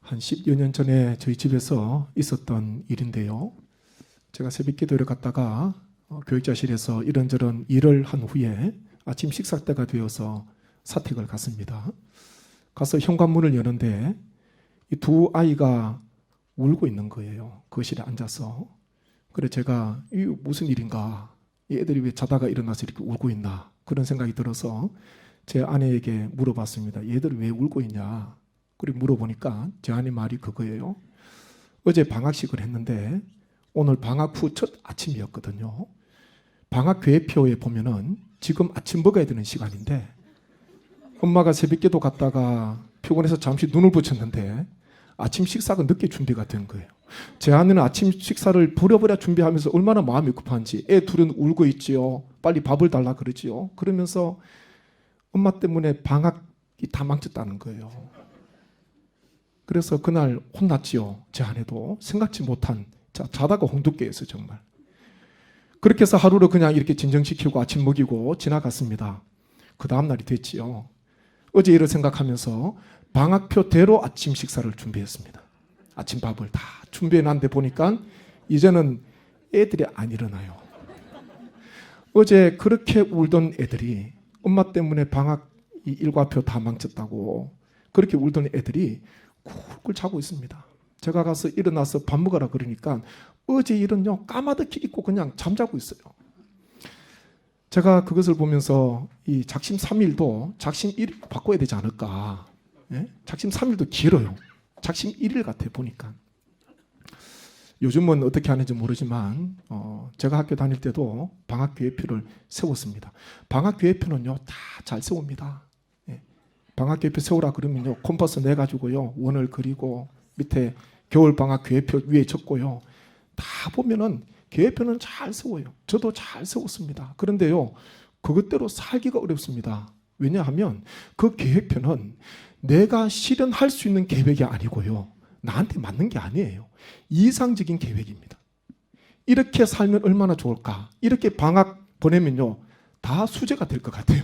한 10여 년 전에 저희 집에서 있었던 일인데요. 제가 새벽 기도를 갔다가 교육자실에서 이런저런 일을 한 후에 아침 식사 때가 되어서 사택을 갔습니다. 가서 현관문을 여는데 이 두 아이가 울고 있는 거예요. 거실에 앉아서. 그래서 제가 이 무슨 일인가? 이 애들이 왜 자다가 일어나서 이렇게 울고 있나? 그런 생각이 들어서 제 아내에게 물어봤습니다. 얘들 왜 울고 있냐? 그리고 물어보니까 제 아내 말이 그거예요. 어제 방학식을 했는데 오늘 방학 후 첫 아침이었거든요. 방학 계획표에 보면은 지금 아침 먹어야 되는 시간인데 엄마가 새벽기도 갔다가 피곤해서 잠시 눈을 붙였는데 아침 식사가 늦게 준비가 된 거예요. 제 아내는 아침 식사를 버려버려 준비하면서 얼마나 마음이 급한지 애 둘은 울고 있지요. 빨리 밥을 달라 그러지요. 그러면서 엄마 때문에 방학이 다 망쳤다는 거예요. 그래서 그날 혼났지요. 제 아내도 생각지 못한 자다가 홍두깨에서 정말. 그렇게 해서 하루를 그냥 이렇게 진정시키고 아침 먹이고 지나갔습니다. 그 다음날이 됐지요. 어제 일을 생각하면서 방학표대로 아침 식사를 준비했습니다. 아침밥을 다 준비해놨는데 보니까 이제는 애들이 안 일어나요. 어제 그렇게 울던 애들이 엄마 때문에 방학 일과표 다 망쳤다고 그렇게 울던 애들이 쿨쿨 자고 있습니다. 제가 가서 일어나서 밥 먹으라 그러니까 어제 일은요 까마득히 잊고 그냥 잠자고 있어요. 제가 그것을 보면서 이 작심 3일도 작심 1일 바꿔야 되지 않을까. 예? 작심 3일도 길어요. 작심 1일 같아 보니까. 요즘은 어떻게 하는지 모르지만 제가 학교 다닐 때도 방학 계획표를 세웠습니다. 방학 계획표는요 다 잘 세웁니다. 예. 방학 계획표 세우라 그러면요 콤파스 내가지고요 원을 그리고 밑에 겨울 방학 계획표 위에 적고요 다 보면은 계획표는 잘 세워요. 저도 잘 세웠습니다. 그런데요 그것대로 살기가 어렵습니다. 왜냐하면 그 계획표는 내가 실현할 수 있는 계획이 아니고요 나한테 맞는 게 아니에요. 이상적인 계획입니다. 이렇게 살면 얼마나 좋을까? 이렇게 방학 보내면요 다 수제가 될 것 같아요.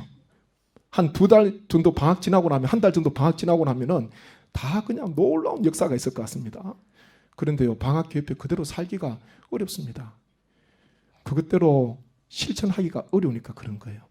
한 2달 정도 방학 지나고 나면 한 달 정도 방학 지나고 나면은 다 그냥 놀라운 역사가 있을 것 같습니다. 그런데요 방학 계획표 그대로 살기가 어렵습니다. 그것대로 실천하기가 어려우니까 그런 거예요.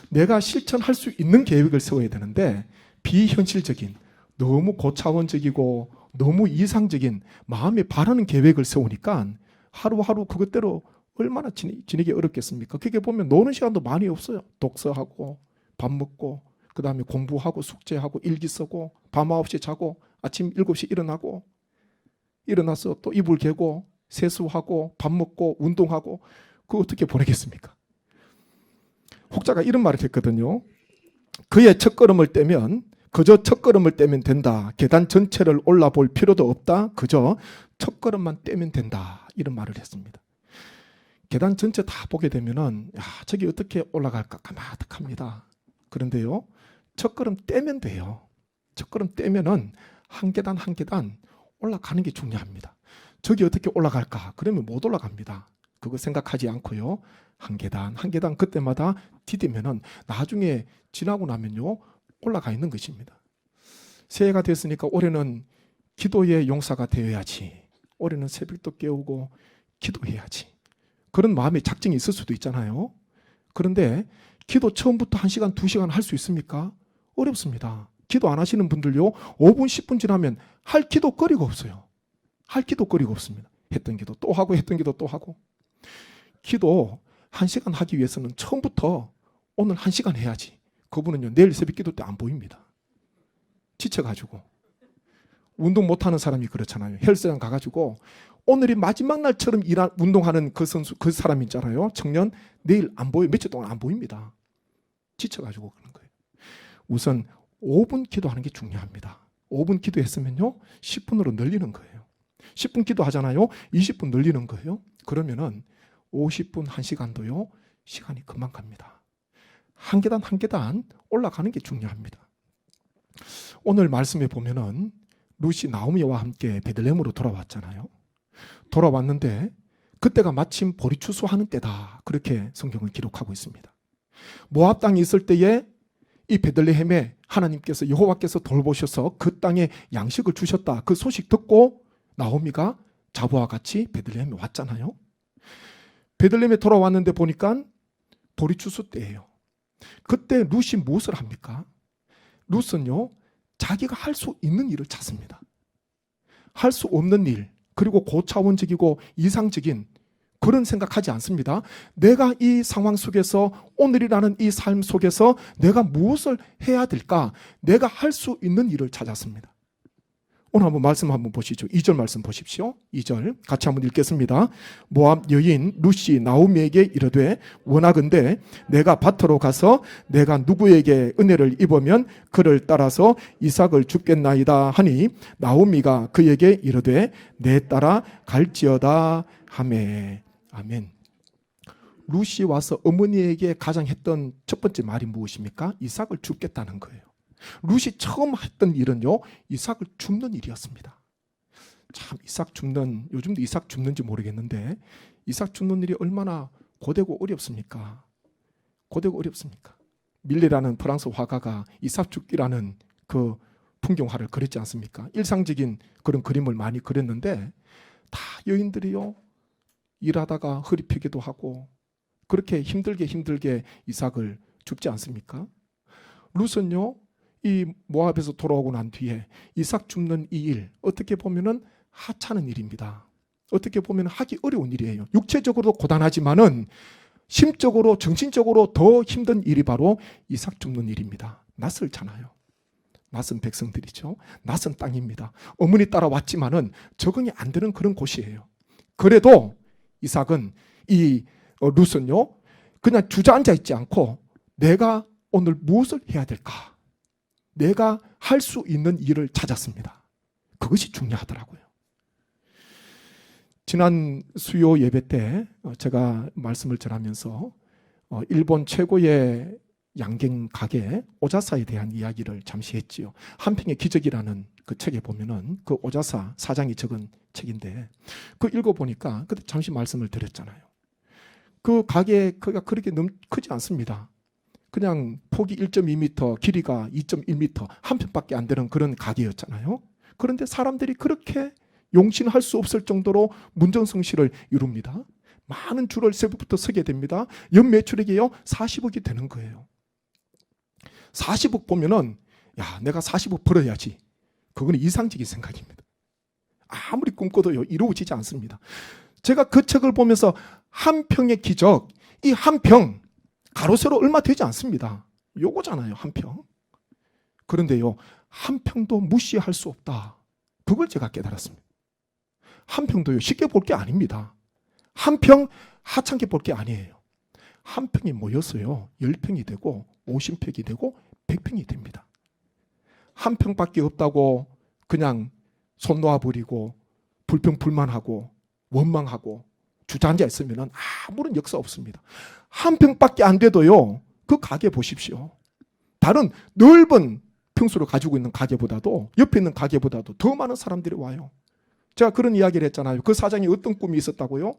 내가 실천할 수 있는 계획을 세워야 되는데 비현실적인 너무 고차원적이고 너무 이상적인 마음에 바라는 계획을 세우니까 하루하루 그것대로 얼마나 지내기 어렵겠습니까? 그게 보면 노는 시간도 많이 없어요. 독서하고 밥 먹고 그 다음에 공부하고 숙제하고 일기 쓰고 밤 9시 자고 아침 7시 일어나고 일어나서 또 이불 개고 세수하고 밥 먹고 운동하고 그거 어떻게 보내겠습니까? 혹자가 이런 말을 했거든요. 그의 첫걸음을 떼면 그저 첫걸음을 떼면 된다. 계단 전체를 올라볼 필요도 없다. 그저 첫걸음만 떼면 된다. 이런 말을 했습니다. 계단 전체 다 보게 되면은 저기 어떻게 올라갈까 까마득합니다. 그런데요 첫걸음 떼면 돼요. 첫걸음 떼면은 한 계단 한 계단 올라가는 게 중요합니다. 저기 어떻게 올라갈까? 그러면 못 올라갑니다. 그거 생각하지 않고요 한 계단 한 계단 그때마다 디디면은 나중에 지나고 나면요 올라가 있는 것입니다. 새해가 됐으니까 올해는 기도의 용사가 되어야지. 올해는 새벽도 깨우고 기도해야지. 그런 마음의 작정이 있을 수도 있잖아요. 그런데 기도 처음부터 1시간, 2시간 할 수 있습니까? 어렵습니다. 기도 안 하시는 분들요 5분, 10분 지나면 할 기도거리가 없어요. 할 기도거리가 없습니다. 했던 기도 또 하고 했던 기도 또 하고. 기도 1시간 하기 위해서는 처음부터 오늘 1시간 해야지. 그분은요 내일 새벽 기도 때 안 보입니다. 지쳐가지고. 운동 못하는 사람이 그렇잖아요. 헬스장 가가지고 오늘이 마지막 날처럼 운동하는 그 선수, 그 사람 있잖아요. 청년 내일 안 보여. 며칠 동안 안 보입니다. 지쳐가지고 그런 거예요. 우선 5분 기도하는 게 중요합니다. 5분 기도했으면요 10분으로 늘리는 거예요. 10분 기도하잖아요. 20분 늘리는 거예요. 그러면은 50분 1시간도요 시간이 금방 갑니다. 한 계단 한 계단 올라가는 게 중요합니다. 오늘 말씀에 보면은 룻이 나오미와 함께 베들레헴으로 돌아왔잖아요. 돌아왔는데 그때가 마침 보리 추수하는 때다. 그렇게 성경은 기록하고 있습니다. 모압 땅에 있을 때에 이 베들레헴에 하나님께서 여호와께서 돌보셔서 그 땅에 양식을 주셨다. 그 소식 듣고 나오미가 자부와 같이 베들레헴에 왔잖아요. 베들레헴에 돌아왔는데 보니까 보리추수 때예요. 그때 룻이 무엇을 합니까? 룻은요, 자기가 할 수 있는 일을 찾습니다. 할 수 없는 일, 그리고 고차원적이고 이상적인 그런 생각하지 않습니다. 내가 이 상황 속에서, 오늘이라는 이 삶 속에서 내가 무엇을 해야 될까? 내가 할 수 있는 일을 찾았습니다. 오늘 한번 말씀 한번 보시죠. 2절 말씀 보십시오. 2절 같이 한번 읽겠습니다. 모압 여인 룻이 나오미에게 이르되 원하건대 내가 밭으로 가서 내가 누구에게 은혜를 입으면 그를 따라서 이삭을 줍겠나이다 하니 나오미가 그에게 이르되 내 따라 갈지어다 하매. 아멘. 룻이 와서 어머니에게 가장 했던 첫 번째 말이 무엇입니까? 이삭을 줍겠다는 거예요. 룻이 처음 했던 일은요, 이삭을 줍는 일이었습니다. 참, 이삭 줍는, 요즘도 이삭 줍는지 모르겠는데 이삭 줍는 일이 얼마나 고되고 어렵습니까? 고되고 어렵습니까? 밀레라는 프랑스 화가가 이삭 줍기라는 그 풍경화를 그렸지 않습니까? 일상적인 그런 그림을 많이 그렸는데 다 여인들이요, 일하다가 허리 펴기도 하고 그렇게 힘들게 이삭을 줍지 않습니까? 룻은요, 이 모압에서 돌아오고 난 뒤에 이삭 줍는 이 일, 어떻게 보면은 하찮은 일입니다. 어떻게 보면 하기 어려운 일이에요. 육체적으로도 고단하지만은 심적으로, 정신적으로 더 힘든 일이 바로 이삭 줍는 일입니다. 낯설잖아요. 낯선 백성들이죠. 낯선 땅입니다. 어머니 따라왔지만은 적응이 안 되는 그런 곳이에요. 그래도 이삭은, 룻은요, 그냥 주저앉아 있지 않고 내가 오늘 무엇을 해야 될까? 내가 할 수 있는 일을 찾았습니다. 그것이 중요하더라고요. 지난 수요 예배 때 제가 말씀을 전하면서 일본 최고의 양갱 가게 오자사에 대한 이야기를 잠시 했지요. 한평의 기적이라는 그 책에 보면은 그 오자사 사장이 적은 책인데 그 읽어보니까 그때 잠시 말씀을 드렸잖아요. 그 가게가 그렇게 크지 않습니다. 그냥 폭이 1.2m, 길이가 2.1m, 한 편밖에 안 되는 그런 가게였잖아요. 그런데 사람들이 그렇게 용신할 수 없을 정도로 문전성시를 이룹니다. 많은 줄을 새벽부터 서게 됩니다. 연 매출액이요 40억이 되는 거예요. 40억 보면은 야, 내가 40억 벌어야지. 그건 이상적인 생각입니다. 아무리 꿈꿔도요 이루어지지 않습니다. 제가 그 책을 보면서 한 평의 기적, 이 한 평 가로 세로 얼마 되지 않습니다. 요거잖아요, 한 평. 그런데요, 한 평도 무시할 수 없다. 그걸 제가 깨달았습니다. 한 평도요, 쉽게 볼 게 아닙니다. 한 평 하찮게 볼 게 아니에요. 한 평이 모여서요, 10평이 되고 50평이 되고 100평이 됩니다. 한 평밖에 없다고 그냥 손 놓아버리고 불평불만하고 원망하고 주저앉아 있으면 아무런 역사 없습니다. 한 평밖에 안 돼도요, 그 가게 보십시오. 다른 넓은 평수를 가지고 있는 가게보다도, 옆에 있는 가게보다도 더 많은 사람들이 와요. 제가 그런 이야기를 했잖아요. 그 사장이 어떤 꿈이 있었다고요?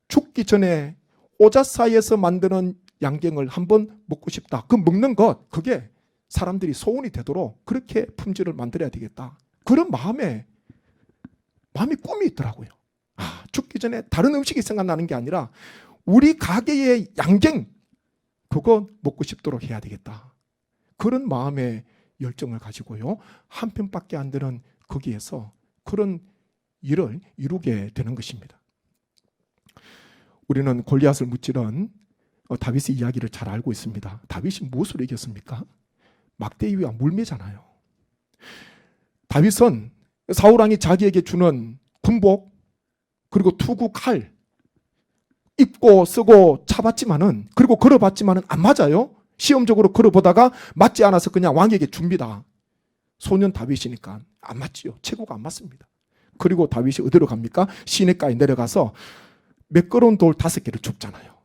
죽기 전에 오자사에서 만드는 양갱을 한번 먹고 싶다. 그 먹는 것, 그게 사람들이 소원이 되도록 그렇게 품질을 만들어야 되겠다. 그런 마음이 꿈이 있더라고요. 죽기 전에 다른 음식이 생각나는 게 아니라 우리 가게의 양갱, 그거 먹고 싶도록 해야 되겠다. 그런 마음의 열정을 가지고요, 한 편밖에 안 되는 거기에서 그런 일을 이루게 되는 것입니다. 우리는 골리앗을 무찌른 다윗의 이야기를 잘 알고 있습니다. 다윗이 무엇으로 이겼습니까? 막대기와 물매잖아요. 다윗은 사울왕이 자기에게 주는 군복, 그리고 투구, 칼 입고 쓰고 차봤지만은, 그리고 걸어봤지만은 안 맞아요. 시험적으로 걸어보다가 맞지 않아서 그냥 왕에게 줍니다. 소년 다윗이니까 안 맞지요. 체구가 안 맞습니다. 그리고 다윗이 어디로 갑니까? 시내가에 내려가서 매끄러운 돌 5개를 줍잖아요.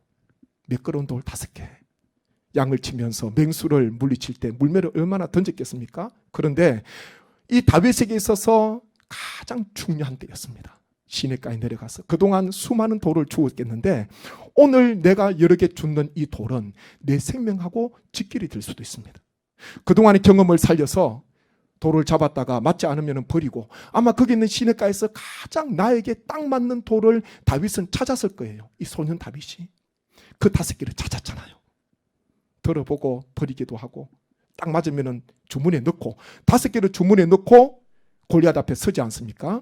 매끄러운 돌 5개. 양을 치면서 맹수를 물리칠 때 물매를 얼마나 던졌겠습니까? 그런데 이 다윗에게 있어서 가장 중요한 때였습니다. 시내가에 내려가서 그동안 수많은 돌을 주었겠는데 오늘 내가 여러 개 줍는 이 돌은 내 생명하고 직결이 될 수도 있습니다. 그동안의 경험을 살려서 돌을 잡았다가 맞지 않으면 버리고, 아마 거기 있는 시냇가에서 가장 나에게 딱 맞는 돌을 다윗은 찾았을 거예요. 이 소년 다윗이 그 5개를 찾았잖아요. 들어보고 버리기도 하고, 딱 맞으면 주머니에 넣고, 5개를 주머니에 넣고 골리앗 앞에 서지 않습니까?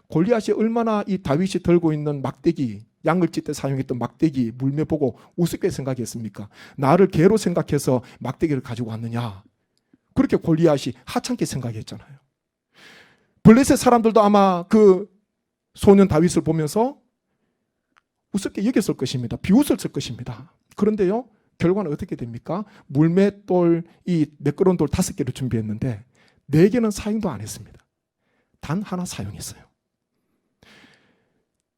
골리앗이 얼마나 이 다윗이 들고 있는 막대기, 양을 찢 때 사용했던 막대기 물매 보고 우습게 생각했습니까? 나를 개로 생각해서 막대기를 가지고 왔느냐, 그렇게 골리앗이 하찮게 생각했잖아요. 블레셋 사람들도 아마 그 소년 다윗을 보면서 우습게 여겼을 것입니다. 비웃었을 것입니다. 그런데요, 결과는 어떻게 됩니까? 물맷돌, 이 매끄러운 돌 5개를 준비했는데 4개는 사용도 안 했습니다. 단 하나 사용했어요.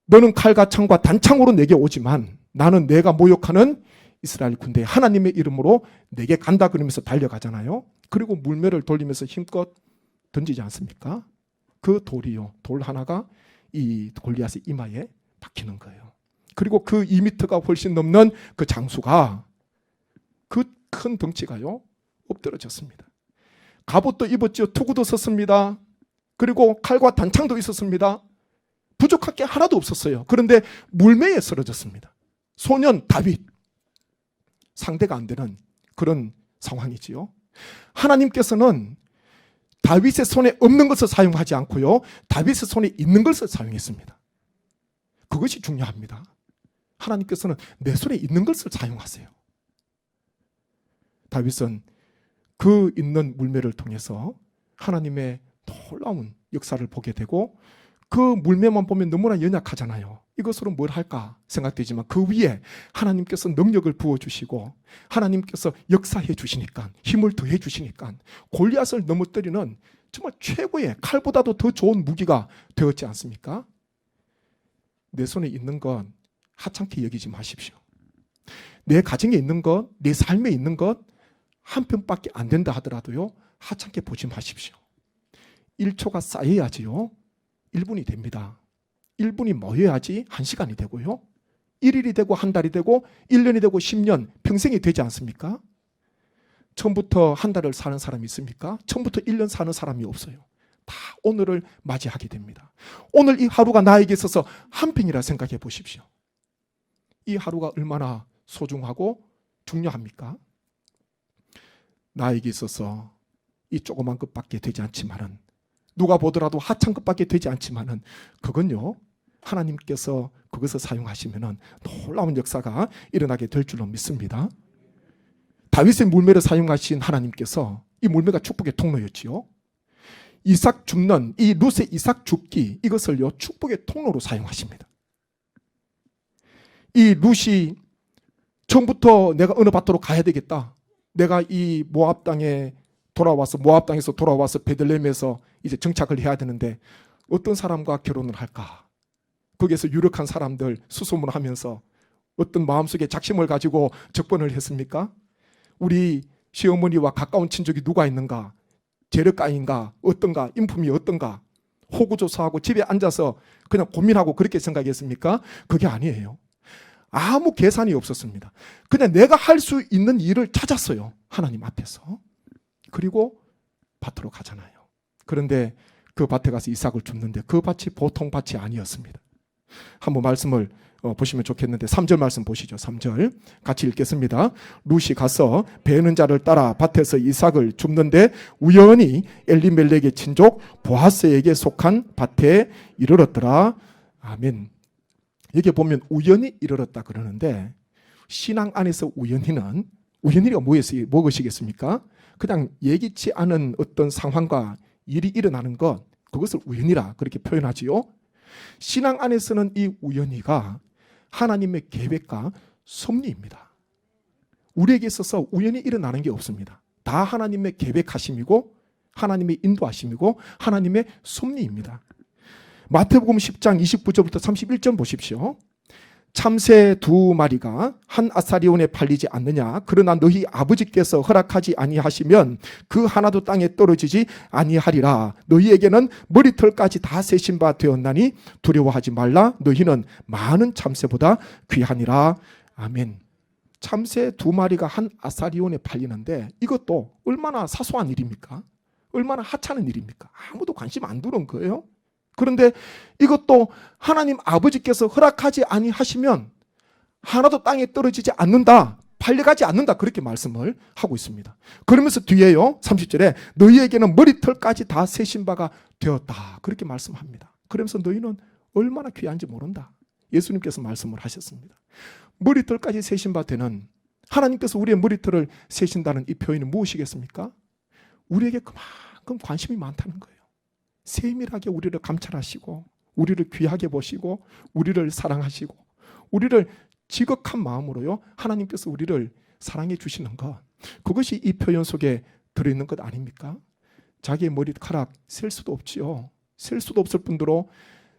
너는 칼과 창과 단창으로 내게 오지만 나는 내가 모욕하는 이스라엘 군대 하나님의 이름으로 내게 간다, 그러면서 달려가잖아요. 그리고 물매를 돌리면서 힘껏 던지지 않습니까? 그 돌이요, 돌 하나가 이 골리앗의 이마에 박히는 거예요. 그리고 그 2m가 훨씬 넘는 그 장수가, 그 큰 덩치가요, 엎드러졌습니다. 갑옷도 입었죠. 투구도 썼습니다. 그리고 칼과 단창도 있었습니다. 부족할 게 하나도 없었어요. 그런데 물매에 쓰러졌습니다. 소년 다윗, 상대가 안 되는 그런 상황이지요. 하나님께서는 다윗의 손에 없는 것을 사용하지 않고요, 다윗의 손에 있는 것을 사용했습니다. 그것이 중요합니다. 하나님께서는 내 손에 있는 것을 사용하세요. 다윗은 그 있는 물매를 통해서 하나님의 놀라운 역사를 보게 되고, 그 물매만 보면 너무나 연약하잖아요. 이것으로 뭘 할까 생각되지만 그 위에 하나님께서 능력을 부어주시고 하나님께서 역사해 주시니까, 힘을 더해 주시니까 골리앗을 넘어뜨리는 정말 최고의, 칼보다도 더 좋은 무기가 되었지 않습니까? 내 손에 있는 건 하찮게 여기지 마십시오. 내 가정에 있는 것, 내 삶에 있는 것 한 편밖에 안 된다 하더라도요, 하찮게 보지 마십시오. 1초가 쌓여야지요 1분이 됩니다. 1분이 모여야지 1시간이 되고요, 1일이 되고 한 달이 되고 1년이 되고 10년, 평생이 되지 않습니까? 처음부터 한 달을 사는 사람이 있습니까? 처음부터 1년 사는 사람이 없어요. 다 오늘을 맞이하게 됩니다. 오늘 이 하루가 나에게 있어서 한 편이라 생각해 보십시오. 이 하루가 얼마나 소중하고 중요합니까? 나에게 있어서 이 조그만 것밖에 되지 않지만은, 누가 보더라도 하찮은 것밖에 되지 않지만은, 그건요, 하나님께서 그것을 사용하시면은 놀라운 역사가 일어나게 될 줄로 믿습니다. 다윗의 물매를 사용하신 하나님께서, 이 물매가 축복의 통로였지요. 이삭 죽는 이 룻의 이삭 죽기, 이것을요 축복의 통로로 사용하십니다. 이 룻이 처음부터 내가 어느 밭으로 가야 되겠다, 내가 이 모압 땅에서 돌아와서 베들레헴에서 이제 정착을 해야 되는데 어떤 사람과 결혼을 할까? 거기에서 유력한 사람들 수소문하면서 어떤 마음속에 작심을 가지고 적번을 했습니까? 우리 시어머니와 가까운 친족이 누가 있는가? 재력가인가? 어떤가? 인품이 어떤가? 호구조사하고 집에 앉아서 그냥 고민하고 그렇게 생각했습니까? 그게 아니에요. 아무 계산이 없었습니다. 그냥 내가 할 수 있는 일을 찾았어요, 하나님 앞에서. 그리고 밭으로 가잖아요. 그런데 그 밭에 가서 이삭을 줍는데 그 밭이 보통 밭이 아니었습니다. 한번 말씀을 보시면 좋겠는데 3절 말씀 보시죠. 3절 같이 읽겠습니다. 룻이 가서 베는 자를 따라 밭에서 이삭을 줍는데 우연히 엘리멜렉의 친족 보아스에게 속한 밭에 이르렀더라. 아멘. 여기 보면 우연히 이르렀다 그러는데, 신앙 안에서 우연히가 무엇이겠습니까? 그냥 예기치 않은 어떤 상황과 일이 일어나는 것, 그것을 우연이라 그렇게 표현하지요. 신앙 안에서는 이 우연히가 하나님의 계획과 섭리입니다. 우리에게 있어서 우연히 일어나는 게 없습니다. 다 하나님의 계획하심이고 하나님의 인도하심이고 하나님의 섭리입니다. 마태복음 10장 29절부터 31절 보십시오. 참새 2마리가 한 아사리온에 팔리지 않느냐? 그러나 너희 아버지께서 허락하지 아니하시면 그 하나도 땅에 떨어지지 아니하리라. 너희에게는 머리털까지 다 세신 바 되었나니 두려워하지 말라. 너희는 많은 참새보다 귀하니라. 아멘. 참새 2마리가 한 아사리온에 팔리는데 이것도 얼마나 사소한 일입니까? 얼마나 하찮은 일입니까? 아무도 관심 안 두는 거예요. 그런데 이것도 하나님 아버지께서 허락하지 아니하시면 하나도 땅에 떨어지지 않는다, 팔려가지 않는다, 그렇게 말씀을 하고 있습니다. 그러면서 뒤에요 30절에 너희에게는 머리털까지 다 세신 바가 되었다, 그렇게 말씀합니다. 그러면서 너희는 얼마나 귀한지 모른다, 예수님께서 말씀을 하셨습니다. 머리털까지 세신 바 되는 하나님께서 우리의 머리털을 세신다는 이 표현이 무엇이겠습니까? 우리에게 그만큼 관심이 많다는 거예요. 세밀하게 우리를 감찰하시고 우리를 귀하게 보시고 우리를 사랑하시고 우리를 지극한 마음으로요 하나님께서 우리를 사랑해 주시는 것, 그것이 이 표현 속에 들어있는 것 아닙니까? 자기의 머리카락 셀 수도 없지요. 셀 수도 없을 뿐더러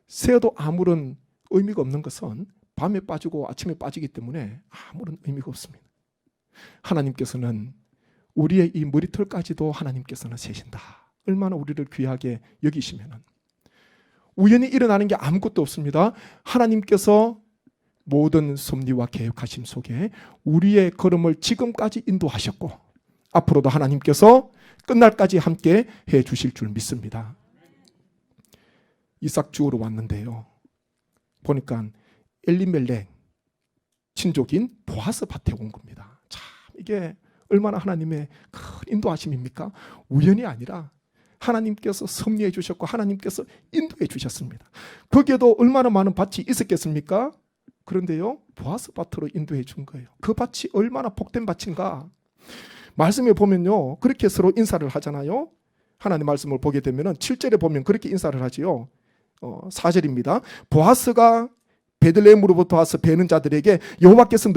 세어도 아무런 의미가 없는 것은 밤에 빠지고 아침에 빠지기 때문에 아무런 의미가 없습니다. 하나님께서는 우리의 이 머리털까지도 하나님께서는 세신다. 얼마나 우리를 귀하게 여기시면은 우연히 일어나는 게 아무것도 없습니다. 하나님께서 모든 섭리와 계획하심 속에 우리의 걸음을 지금까지 인도하셨고 앞으로도 하나님께서 끝날까지 함께 해 주실 줄 믿습니다. 이삭 주우러 왔는데요, 보니까 엘리멜렉 친족인 보아스 밭에 온 겁니다. 참 이게 얼마나 하나님의 큰 인도하심입니까? 우연이 아니라 하나님께서 섭리해 주셨고 하나님께서 인도해 주셨습니다. 거기에도 얼마나 많은 밭이 있었겠습니까? 그런데요 보아스 밭으로 인도해 준 거예요. 그 밭이 얼마나 복된 밭인가. 말씀에 보면요 그렇게 서로 인사를 하잖아요. 하나님 말씀을 보게 되면 7절에 보면 그렇게 인사를 하지요. 4절입니다. 보아스가 베들레헴으로부터 와서 베는 자들에게 여호와께서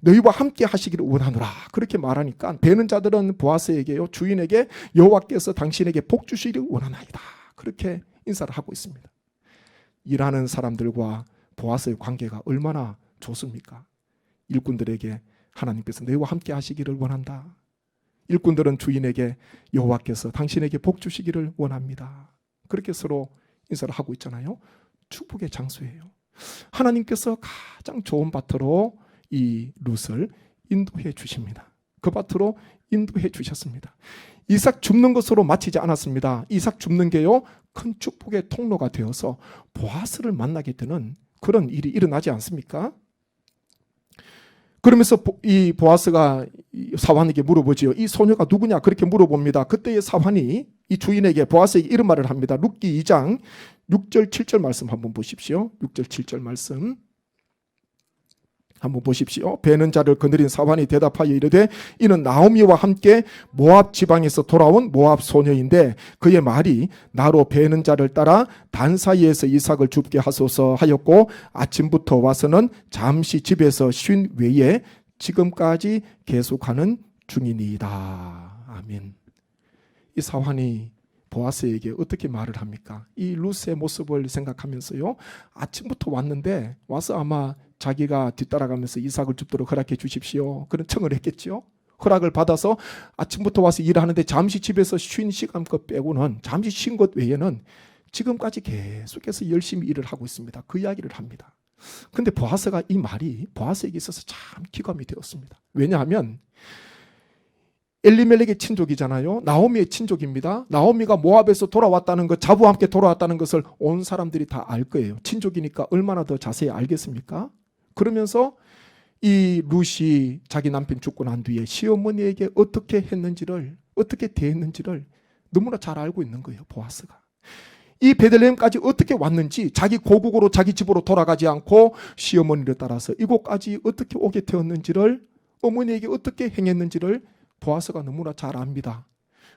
너희와 함께 하시기를 원하노라, 그렇게 말하니까 베는 자들은 보아스에게요 주인에게 여호와께서 당신에게 복 주시기를 원하나이다, 그렇게 인사를 하고 있습니다. 일하는 사람들과 보아스의 관계가 얼마나 좋습니까? 일꾼들에게 하나님께서 너희와 함께 하시기를 원한다. 일꾼들은 주인에게 여호와께서 당신에게 복 주시기를 원합니다. 그렇게 서로 인사를 하고 있잖아요. 축복의 장소예요. 하나님께서 가장 좋은 밭으로 이 룻을 인도해 주십니다. 그 밭으로 인도해 주셨습니다. 이삭 줍는 것으로 마치지 않았습니다. 이삭 줍는 게요 큰 축복의 통로가 되어서 보아스를 만나게 되는 그런 일이 일어나지 않습니까? 그러면서 이 보아스가 사환에게 물어보지요. 이 소녀가 누구냐 그렇게 물어봅니다. 그때의 사환이 이 주인에게 보아스에게 이런 말을 합니다. 룻기 2장 6절 7절 말씀 한번 보십시오. 6절 7절 말씀 한번 보십시오. 베는 자를 거느린 사환이 대답하여 이르되 이는 나오미와 함께 모압 지방에서 돌아온 모압 소녀인데 그의 말이 나로 베는 자를 따라 단 사이에서 이삭을 줍게 하소서 하였고 아침부터 와서는 잠시 집에서 쉰 외에 지금까지 계속하는 중이니이다. 아멘. 이 사환이 보아스에게 어떻게 말을 합니까? 이 룻의 모습을 생각하면서요 아침부터 왔는데 와서 아마 자기가 뒤따라가면서 이삭을 줍도록 허락해 주십시오, 그런 청을 했겠죠. 허락을 받아서 아침부터 와서 일하는데 잠시 집에서 쉰 시간 것 빼고는, 잠시 쉰 것 외에는 지금까지 계속해서 열심히 일을 하고 있습니다. 그 이야기를 합니다. 그런데 보아스가 이 말이 보아스에게 있어서 참 기감이 되었습니다. 왜냐하면 엘리멜렉의 친족이잖아요. 나오미의 친족입니다. 나오미가 모압에서 돌아왔다는 것, 자부와 함께 돌아왔다는 것을 온 사람들이 다 알 거예요. 친족이니까 얼마나 더 자세히 알겠습니까? 그러면서 이 룻이 자기 남편 죽고 난 뒤에 시어머니에게 어떻게 했는지를, 어떻게 대했는지를 너무나 잘 알고 있는 거예요. 보아스가. 이 베들레헴까지 어떻게 왔는지, 자기 고국으로 자기 집으로 돌아가지 않고 시어머니를 따라서 이곳까지 어떻게 오게 되었는지를, 어머니에게 어떻게 행했는지를 보아스가 너무나 잘 압니다.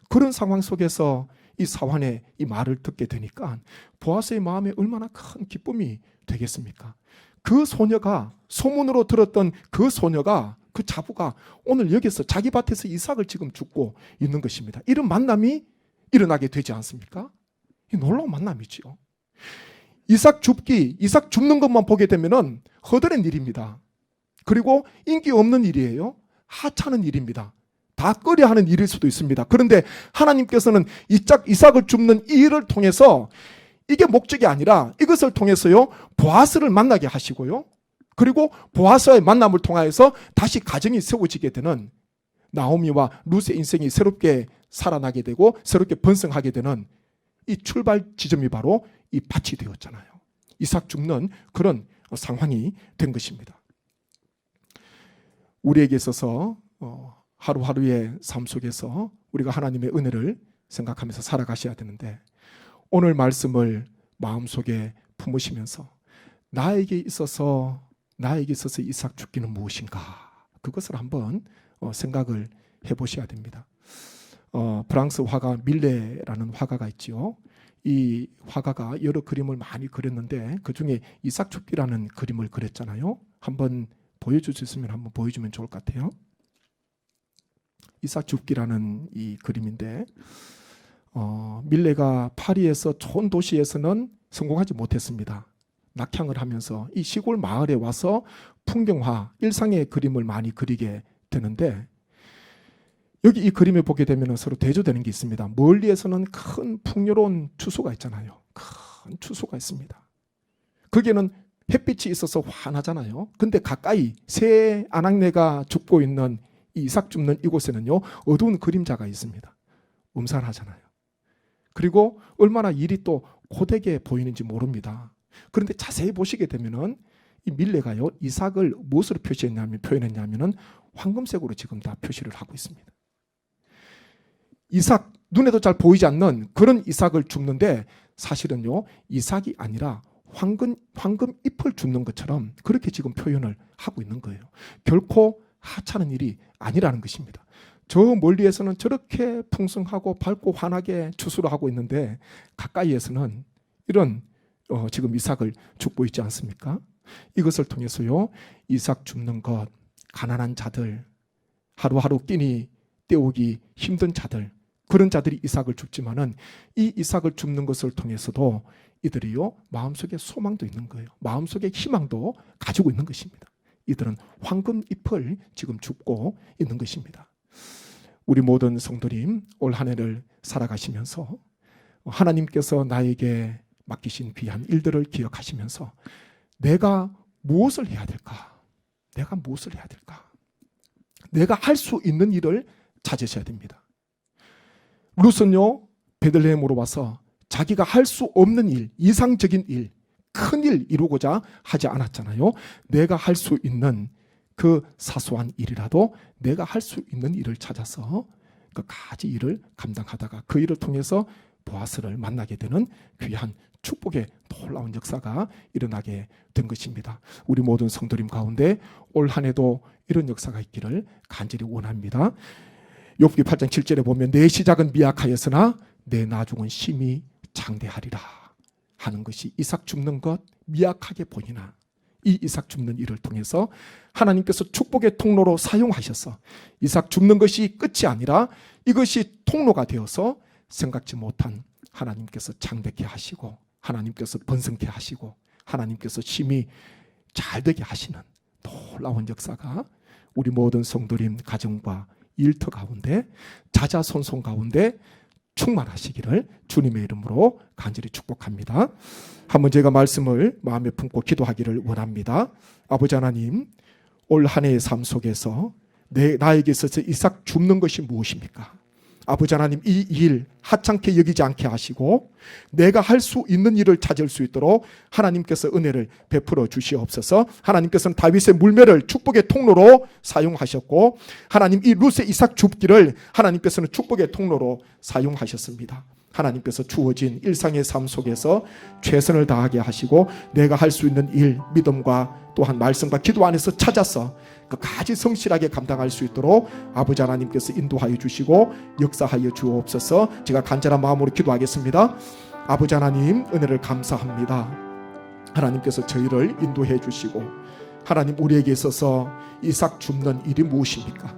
그런 상황 속에서 이 사환의 이 말을 듣게 되니까 보아스의 마음에 얼마나 큰 기쁨이 되겠습니까? 그 소녀가, 소문으로 들었던 그 소녀가, 그 자부가 오늘 여기서 자기 밭에서 이삭을 지금 줍고 있는 것입니다. 이런 만남이 일어나게 되지 않습니까? 이 놀라운 만남이지요. 이삭 줍는 것만 보게 되면은 허드렛 일입니다. 그리고 인기 없는 일이에요. 하찮은 일입니다. 다 꺼려하는 일일 수도 있습니다. 그런데 하나님께서는 이삭을 줍는 이 일을 통해서, 이게 목적이 아니라 이것을 통해서요 보아스를 만나게 하시고요, 그리고 보아스와의 만남을 통하여서 다시 가정이 세워지게 되는 나오미와 룻의 인생이 새롭게 살아나게 되고 새롭게 번성하게 되는 이 출발 지점이 바로 이 밭이 되었잖아요. 이삭 죽는 그런 상황이 된 것입니다. 우리에게 있어서 하루하루의 삶 속에서 우리가 하나님의 은혜를 생각하면서 살아가셔야 되는데, 오늘 말씀을 마음속에 품으시면서 나에게 있어서 이삭 죽기는 무엇인가, 그것을 한번 생각을 해보셔야 됩니다. 프랑스 화가 밀레라는 화가가 있지요. 이 화가가 여러 그림을 많이 그렸는데 그 중에 이삭 죽기라는 그림을 그렸잖아요. 한번 보여줄 수 있으면 한번 보여주면 좋을 것 같아요. 이삭 죽기라는 이 그림인데 밀레가 파리에서 좋은 도시에서는 성공하지 못했습니다. 낙향을 하면서 이 시골 마을에 와서 풍경화, 일상의 그림을 많이 그리게 되는데, 여기 이 그림을 보게 되면 서로 대조되는 게 있습니다. 멀리에서는 큰 풍요로운 추수가 있잖아요. 큰 추수가 있습니다. 거기에는 햇빛이 있어서 환하잖아요. 근데 가까이 새 아낙네가 죽고 있는 이 이삭 줍는 이곳에는요, 어두운 그림자가 있습니다. 음산하잖아요. 그리고 얼마나 일이 또 고되게 보이는지 모릅니다. 그런데 자세히 보시게 되면은 이 밀레가요, 이삭을 무엇으로 표현했냐면은 황금색으로 지금 다 표시를 하고 있습니다. 이삭, 눈에도 잘 보이지 않는 그런 이삭을 줍는데 사실은요, 이삭이 아니라 황금 잎을 줍는 것처럼 그렇게 지금 표현을 하고 있는 거예요. 결코 하찮은 일이 아니라는 것입니다. 저 멀리에서는 저렇게 풍성하고 밝고 환하게 추수를 하고 있는데 가까이에서는 이런 지금 이삭을 줍고 있지 않습니까? 이것을 통해서요, 이삭 줍는 것, 가난한 자들, 하루하루 끼니 때우기 힘든 자들, 그런 자들이 이삭을 줍지만은 이 이삭을 줍는 것을 통해서도 이들이요, 마음속에 소망도 있는 거예요. 마음속에 희망도 가지고 있는 것입니다. 이들은 황금 잎을 지금 줍고 있는 것입니다. 우리 모든 성도님, 올 한 해를 살아가시면서 하나님께서 나에게 맡기신 귀한 일들을 기억하시면서 내가 무엇을 해야 될까? 내가 무엇을 해야 될까? 내가 할 수 있는 일을 찾으셔야 됩니다. 룻은요, 베들레헴으로 와서 자기가 할 수 없는 일, 이상적인 일, 큰 일 이루고자 하지 않았잖아요. 내가 할 수 있는 그 사소한 일이라도 내가 할 수 있는 일을 찾아서 그 가지 일을 감당하다가 그 일을 통해서 보아스를 만나게 되는 귀한 축복의 놀라운 역사가 일어나게 된 것입니다. 우리 모든 성도님 가운데 올 한 해도 이런 역사가 있기를 간절히 원합니다. 욥기 8장 7절에 보면 내 시작은 미약하였으나 내 나중은 심히 장대하리라 하는 것이, 이삭 줍는 것 미약하게 보이나 이 이삭 줍는 일을 통해서 하나님께서 축복의 통로로 사용하셔서 이삭 줍는 것이 끝이 아니라 이것이 통로가 되어서 생각지 못한 하나님께서 장대케 하시고 하나님께서 번성케 하시고 하나님께서 심히 잘되게 하시는 놀라운 역사가 우리 모든 성도님 가정과 일터 가운데 자자손손 가운데 충만하시기를 주님의 이름으로 간절히 축복합니다. 한번 제가 말씀을 마음에 품고 기도하기를 원합니다. 아버지 하나님, 올 한 해의 삶 속에서 나에게 있어서 이삭 줍는 것이 무엇입니까? 아버지 하나님, 이 일 하찮게 여기지 않게 하시고 내가 할 수 있는 일을 찾을 수 있도록 하나님께서 은혜를 베풀어 주시옵소서. 하나님께서는 다윗의 물매를 축복의 통로로 사용하셨고 하나님, 이 룻의 이삭 줍기를 하나님께서는 축복의 통로로 사용하셨습니다. 하나님께서 주어진 일상의 삶 속에서 최선을 다하게 하시고 내가 할 수 있는 일, 믿음과 또한 말씀과 기도 안에서 찾아서 끝까지 성실하게 감당할 수 있도록 아버지 하나님께서 인도하여 주시고 역사하여 주옵소서. 제가 간절한 마음으로 기도하겠습니다. 아버지 하나님, 은혜를 감사합니다. 하나님께서 저희를 인도해 주시고 하나님, 우리에게 있어서 이삭 줍는 일이 무엇입니까?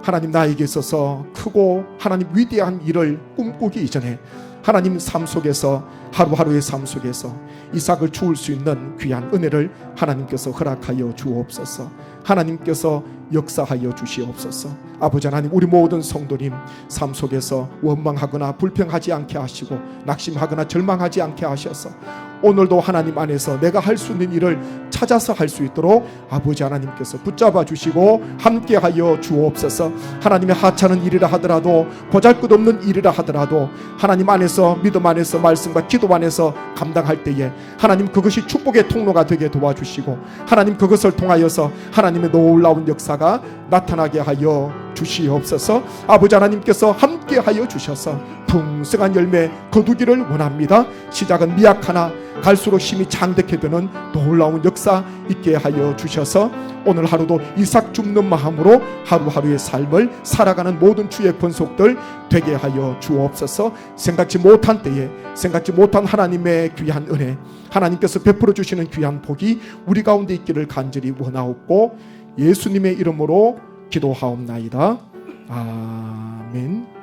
하나님, 나에게 있어서 크고 하나님 위대한 일을 꿈꾸기 이전에 하나님 삶 속에서 하루하루의 삶 속에서 이삭을 주울 수 있는 귀한 은혜를 하나님께서 허락하여 주옵소서. 하나님께서 역사하여 주시옵소서. 아버지 하나님, 우리 모든 성도님 삶 속에서 원망하거나 불평하지 않게 하시고 낙심하거나 절망하지 않게 하셔서 오늘도 하나님 안에서 내가 할 수 있는 일을 찾아서 할 수 있도록 아버지 하나님께서 붙잡아 주시고 함께하여 주옵소서. 하나님의 하찮은 일이라 하더라도 보잘것없는 일이라 하더라도 하나님 안에서 믿음 안에서 말씀과 기도 안에서 감당할 때에 하나님 그것이 축복의 통로가 되게 도와주시고 하나님 그것을 통하여서 하나님의 놀라운 역사가 나타나게 하여 주시옵소서. 아버지 하나님께서 함께하여 주셔서 풍성한 열매 거두기를 원합니다. 시작은 미약하나 갈수록 힘이 장대케 되는 놀라운 역사 있게 하여 주셔서 오늘 하루도 이삭 줍는 마음으로 하루하루의 삶을 살아가는 모든 주의 권속들 되게 하여 주옵소서. 생각지 못한 때에 생각지 못한 하나님의 귀한 은혜, 하나님께서 베풀어 주시는 귀한 복이 우리 가운데 있기를 간절히 원하옵고 예수님의 이름으로 기도하옵나이다. 아멘.